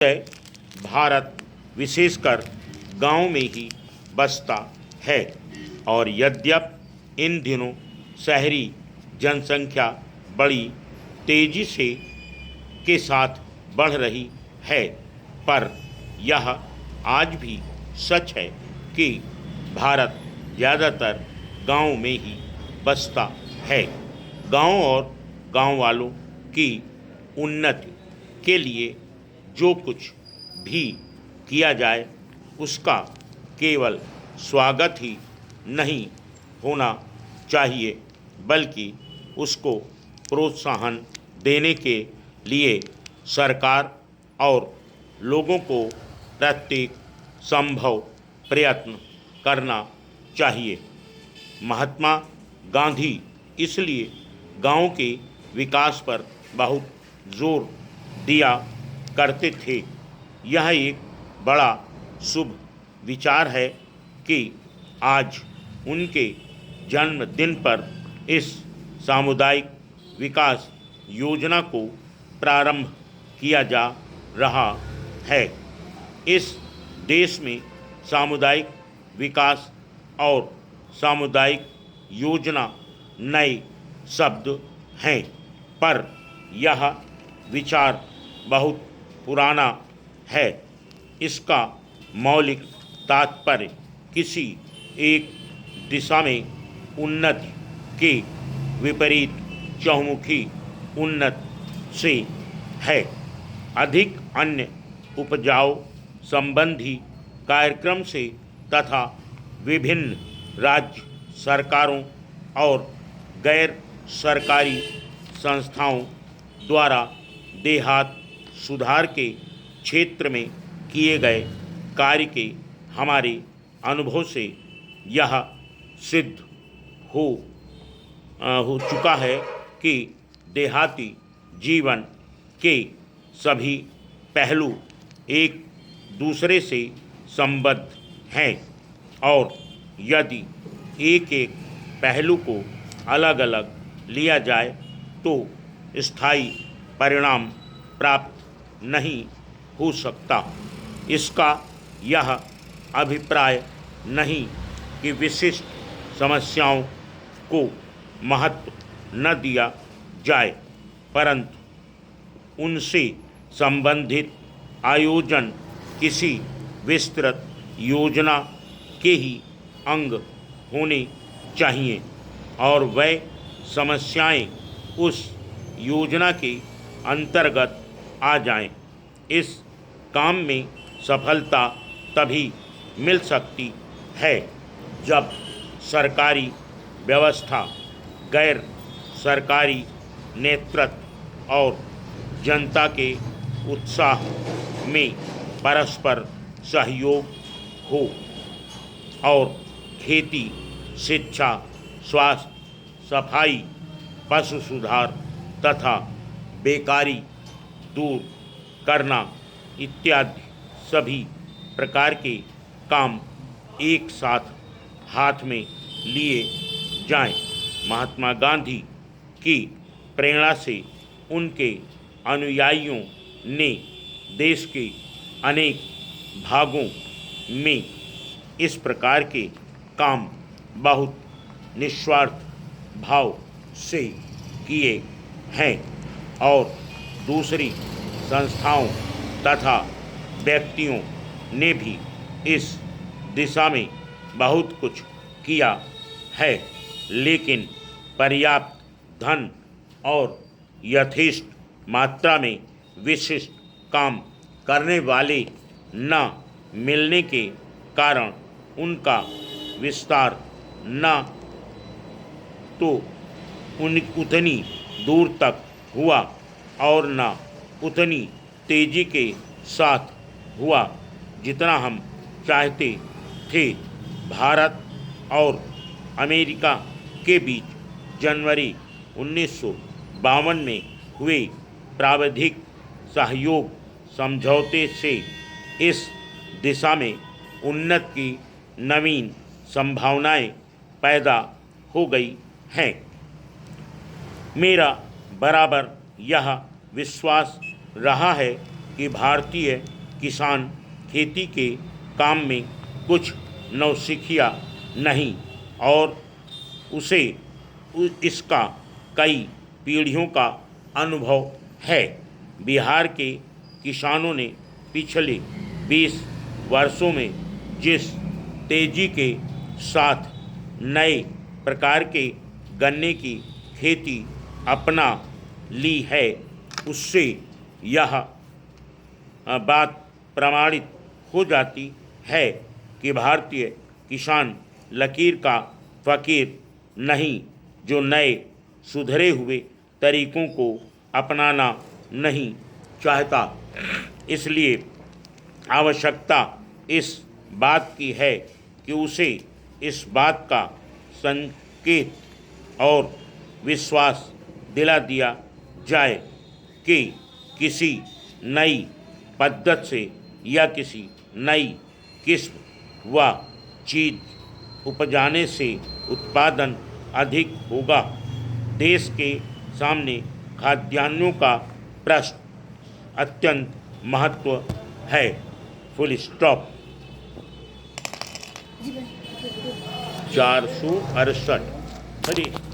है। भारत विशेषकर गांव में ही बसता है और यद्यपि इन दिनों शहरी जनसंख्या बड़ी तेजी से के साथ बढ़ रही है, पर यह आज भी सच है कि भारत ज़्यादातर गांव में ही बसता है। गांव और गांव वालों की उन्नति के लिए जो कुछ भी किया जाए उसका केवल स्वागत ही नहीं होना चाहिए, बल्कि उसको प्रोत्साहन देने के लिए सरकार और लोगों को प्रत्येक संभव प्रयत्न करना चाहिए। महात्मा गांधी इसलिए गांव के विकास पर बहुत जोर दिया करते थे। यह एक बड़ा शुभ विचार है कि आज उनके जन्मदिन पर इस सामुदायिक विकास योजना को प्रारंभ किया जा रहा है। इस देश में सामुदायिक विकास और सामुदायिक योजना नए शब्द हैं, पर यह विचार बहुत पुराना है। इसका मौलिक तात्पर्य किसी एक दिशा में उन्नति के विपरीत चहुमुखी उन्नति से है। अधिक अन्य उपजाऊ संबंधी कार्यक्रम से तथा विभिन्न राज्य सरकारों और गैर सरकारी संस्थाओं द्वारा देहात सुधार के क्षेत्र में किए गए कार्य के हमारे अनुभव से यह सिद्ध हो चुका है कि देहाती जीवन के सभी पहलू एक दूसरे से संबद्ध हैं और यदि एक एक पहलू को अलग अलग लिया जाए तो स्थायी परिणाम प्राप्त नहीं हो सकता। इसका यह अभिप्राय नहीं कि विशिष्ट समस्याओं को महत्व न दिया जाए, परंतु उनसे संबंधित आयोजन किसी विस्तृत योजना के ही अंग होने चाहिए और वह समस्याएं उस योजना के अंतर्गत आ जाएं। इस काम में सफलता तभी मिल सकती है जब सरकारी व्यवस्था, गैर सरकारी नेतृत्व और जनता के उत्साह में परस्पर सहयोग हो और खेती, शिक्षा, स्वास्थ्य, सफाई, पशु सुधार तथा बेकारी दूर करना इत्यादि सभी प्रकार के काम एक साथ हाथ में लिए जाएं। महात्मा गांधी की प्रेरणा से उनके अनुयायियों ने देश के अनेक भागों में इस प्रकार के काम बहुत निस्वार्थ भाव से किए हैं और दूसरी संस्थाओं तथा व्यक्तियों ने भी इस दिशा में बहुत कुछ किया है, लेकिन पर्याप्त धन और यथेष्ट मात्रा में विशिष्ट काम करने वाले न मिलने के कारण उनका विस्तार न तो उतनी दूर तक हुआ और न उतनी तेजी के साथ हुआ जितना हम चाहते थे। भारत और अमेरिका के बीच जनवरी 1952 में हुए प्राविधिक सहयोग समझौते से इस दिशा में उन्नति की नवीन संभावनाएं पैदा हो गई हैं। मेरा बराबर यह विश्वास रहा है कि भारतीय किसान खेती के काम में कुछ नौसिखिया नहीं और उसे इसका कई पीढ़ियों का अनुभव है। बिहार के किसानों ने पिछले 20 वर्षों में जिस तेजी के साथ नए प्रकार के गन्ने की खेती अपना ली है, उससे यह बात प्रमाणित हो जाती है कि भारतीय किसान लकीर का फ़कीर नहीं, जो नए सुधरे हुए तरीक़ों को अपनाना नहीं चाहता। इसलिए आवश्यकता इस बात की है कि उसे इस बात का संकेत और विश्वास दिला दिया जाए कि किसी नई पद्धति से या किसी नई किस्म व चीज़ उपजाने से उत्पादन अधिक होगा। देश के सामने खाद्यान्नों का प्रश्न अत्यंत महत्व है। Full stop. 468। अरे